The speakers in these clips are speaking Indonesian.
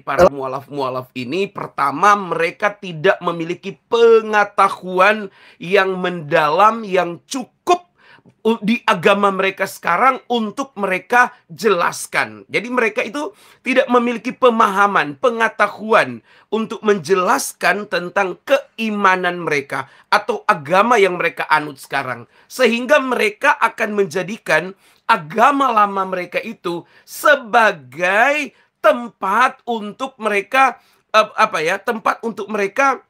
para mualaf-mualaf ini, pertama mereka tidak memiliki pengetahuan yang mendalam, yang cukup di agama mereka sekarang untuk mereka jelaskan. Jadi mereka itu tidak memiliki pemahaman, pengetahuan untuk menjelaskan tentang keimanan mereka atau agama yang mereka anut sekarang. Sehingga mereka akan menjadikan agama lama mereka itu sebagai tempat untuk mereka tempat untuk mereka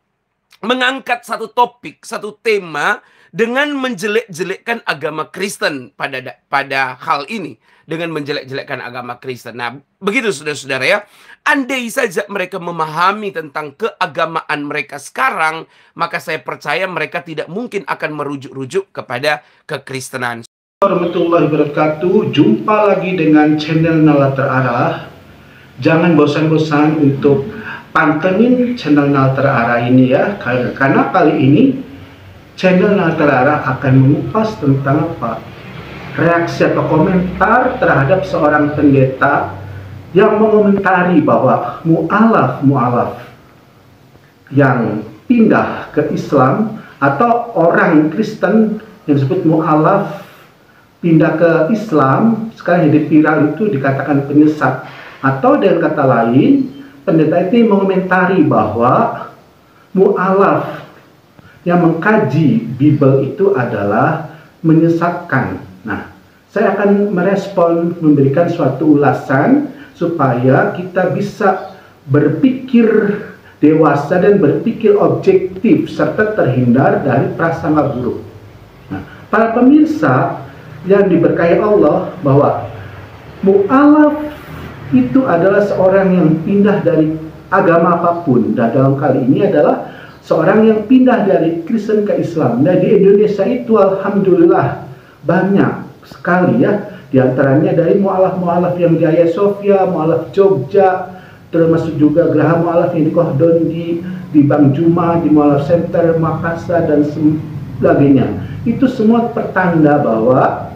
mengangkat satu topik, satu tema dengan menjelek-jelekkan agama Kristen pada hal ini, dengan menjelek-jelekkan agama Kristen. Nah, begitu saudara-saudara ya. Andai saja mereka memahami tentang keagamaan mereka sekarang, maka saya percaya mereka tidak mungkin akan merujuk-rujuk kepada kekristenan. Warahmatullahi wabarakatuh. Jumpa lagi dengan channel Nalar Terarah. Jangan bosan-bosan untuk pantengin channel Nalar Terarah ini ya, karena kali ini channel Nalar Terarah akan mengupas tentang apa? Reaksi atau komentar terhadap seorang pendeta yang mengomentari bahwa mualaf yang pindah ke Islam atau orang Kristen yang disebut mualaf pindah ke Islam, sekarang jadi viral itu dikatakan penyesat. Atau dengan kata lain, pendeta itu mengomentari bahwa mualaf yang mengkaji Bible itu adalah menyesatkan. Nah, saya akan merespon, memberikan suatu ulasan supaya kita bisa berpikir dewasa dan berpikir objektif serta terhindar dari prasangka buruk. Nah, para pemirsa yang diberkahi Allah, bahwa mualaf itu adalah seorang yang pindah dari agama apapun, dan dalam kali ini adalah seorang yang pindah dari Kristen ke Islam. Nah, di Indonesia itu alhamdulillah banyak sekali ya, diantaranya dari mualaf-mualaf yang di Hagia Sophia, mualaf Jogja, termasuk juga geraha mualaf yang di Kohdon, di Bang Juma, di Mualaf Center Makassar dan sebagainya. Itu semua pertanda bahwa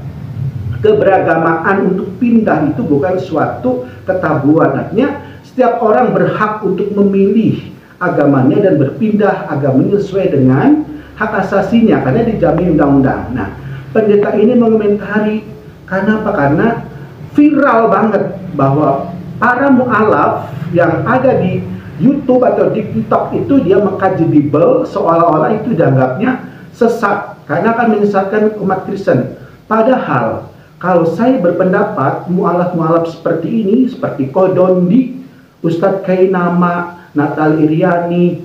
keberagamaan untuk pindah itu bukan suatu ketabuhan. Artinya setiap orang berhak untuk memilih agamanya dan berpindah agamanya sesuai dengan hak asasinya, karena dijamin undang-undang. Nah, pendeta ini mengomentari karena apa? Karena viral banget bahwa para mualaf yang ada di YouTube atau di TikTok itu dia mengkaji Bible seolah-olah itu dianggapnya sesat karena akan menyesatkan umat Kristen. Padahal kalau saya berpendapat mualaf-mualaf seperti ini, seperti Kodondi, Ustadz Kainama, Natal Iriani,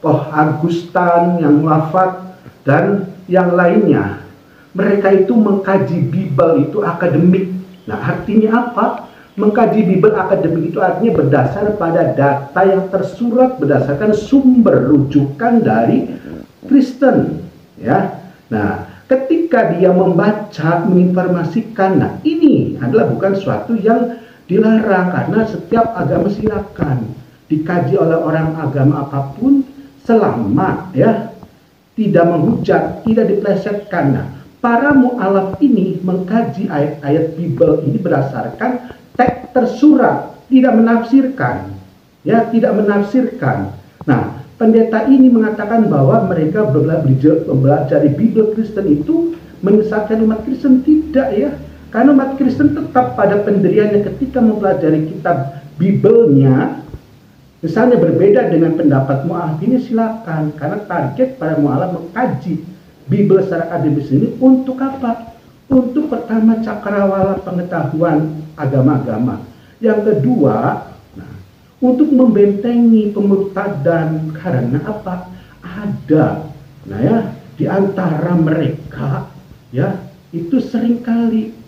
Poh Agustan yang wafat, dan yang lainnya, mereka itu mengkaji Bible itu akademik. Nah, artinya apa? Mengkaji Bible akademik itu artinya berdasar pada data yang tersurat, berdasarkan sumber rujukan dari Kristen, ya. Nah, ketika dia membaca, menginformasikan, nah ini adalah bukan suatu yang dilarang, karena setiap agama silakan dikaji oleh orang agama apapun selama ya tidak menghujat, tidak diplesetkan. Nah, para mualaf ini mengkaji ayat-ayat Bible ini berdasarkan teks tersurat, tidak menafsirkan, ya, tidak menafsirkan. Nah, pendeta ini mengatakan bahwa mereka belajar Bible Kristen itu menyesatkan umat Kristen. Tidak ya, karena umat Kristen tetap pada pendiriannya ketika mempelajari kitab Bible-nya. Misalnya berbeda dengan pendapat mualaf ini, silakan, karena target para mualaf mengkaji Bible secara akademis ini untuk apa? Untuk pertama cakrawala pengetahuan agama-agama. Yang kedua, untuk membentengi pemurtadan, karena apa? Ada, nah ya, di antara mereka, ya, itu seringkali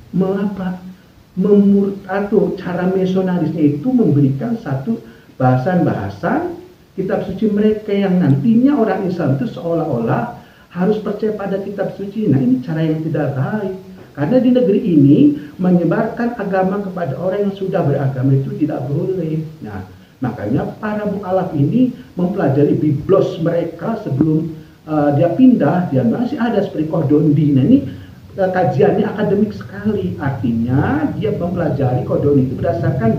atau cara misionarisnya itu memberikan satu bahasan-bahasan kitab suci mereka yang nantinya orang Islam itu seolah-olah harus percaya pada kitab suci. Nah, ini cara yang tidak baik, karena di negeri ini menyebarkan agama kepada orang yang sudah beragama itu tidak boleh. Nah, makanya para mualaf ini mempelajari biblos mereka sebelum dia pindah. Dia masih ada seperti Kodondi. Nah, ini kajiannya akademik sekali. Artinya dia mempelajari kodon itu berdasarkan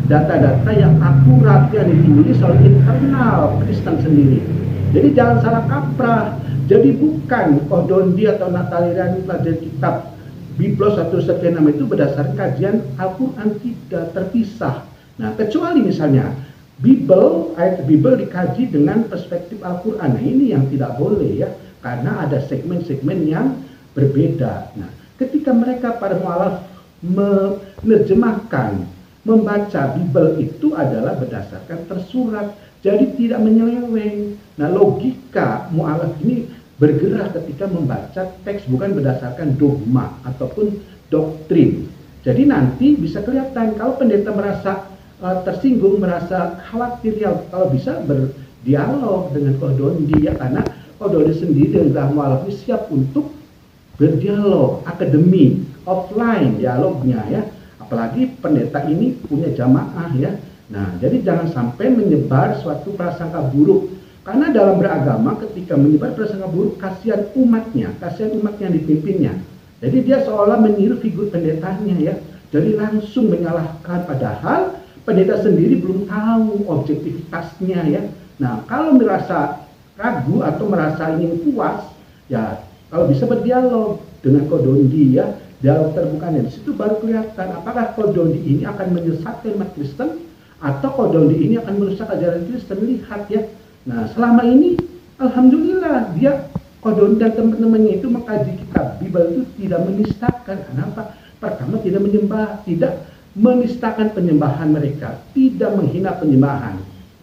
data-data yang akurat yang ditulis oleh internal Kristen sendiri. Jadi jangan salah kaprah. Jadi bukan Kodondi atau Natalirian pelajari kitab Biblos atau sekian nama itu berdasarkan kajian Al-Quran, tidak terpisah. Nah, kecuali misalnya ayat Bible dikaji dengan perspektif Al-Quran. Nah, ini yang tidak boleh ya, karena ada segmen-segmen yang berbeda. Nah, ketika mereka para mualaf menerjemahkan, membaca Bible itu adalah berdasarkan tersurat, jadi tidak menyeleweng. Nah, logika mualaf ini bergerak ketika membaca teks bukan berdasarkan dogma ataupun doktrin. Jadi nanti bisa kelihatan kalau pendeta merasa tersinggung, merasa khawatir, ya kalau bisa berdialog dengan Kodondi ya, karena Kodondi sendiri dan mualaf ini siap untuk berdialog akademik, offline dialognya ya. Apalagi pendeta ini punya jamaah ya. Nah, jadi jangan sampai menyebar suatu prasangka buruk. Karena dalam beragama ketika menyebar prasangka buruk, kasihan umatnya yang dipimpinnya. Jadi dia seolah meniru figur pendetanya ya. Jadi langsung menyalahkan, padahal pendeta sendiri belum tahu objektivitasnya ya. Nah, kalau merasa ragu atau merasa ingin puas, ya kalau bisa berdialog dengan Kodondi ya, dialog terbukanya. Di situ baru kelihatan apakah Kodondi ini akan menyesatkan umat Kristen atau Kodondi ini akan merusak ajaran Kristen. Lihat ya. Nah, selama ini alhamdulillah dia Kodondi dan teman-temannya itu mengkaji kitab Bible itu tidak menistakan. Kenapa? Pertama, tidak menistakan penyembahan mereka, tidak menghina penyembahan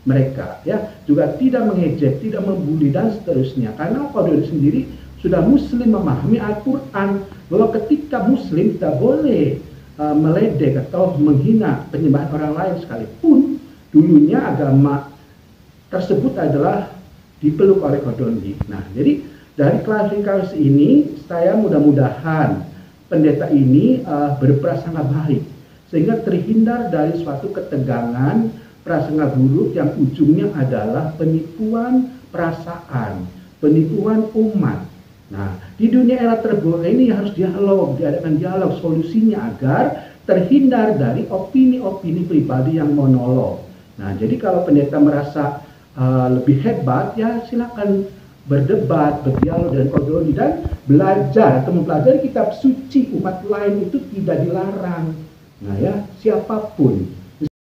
mereka ya, juga tidak mengejek, tidak membuli dan seterusnya. Karena Kodondi sendiri sudah Muslim, memahami Al-Quran bahwa ketika Muslim tidak boleh meledek atau menghina penyembahan orang lain, sekalipun dulunya agama tersebut adalah dipeluk oleh Kodondi. Nah, jadi dari klarifikasi ini saya mudah-mudahan pendeta ini berprasangka baik sehingga terhindar dari suatu ketegangan, prasangka buruk yang ujungnya adalah penipuan perasaan, penipuan umat. Nah, di dunia era terbuka ini harus diadakan dialog solusinya agar terhindar dari opini-opini pribadi yang monolog. Nah, jadi kalau pendeta merasa lebih hebat, ya silakan berdebat, berdialog dengan Kodondi dan belajar atau mempelajari kitab suci umat lain itu tidak dilarang. Nah ya, siapapun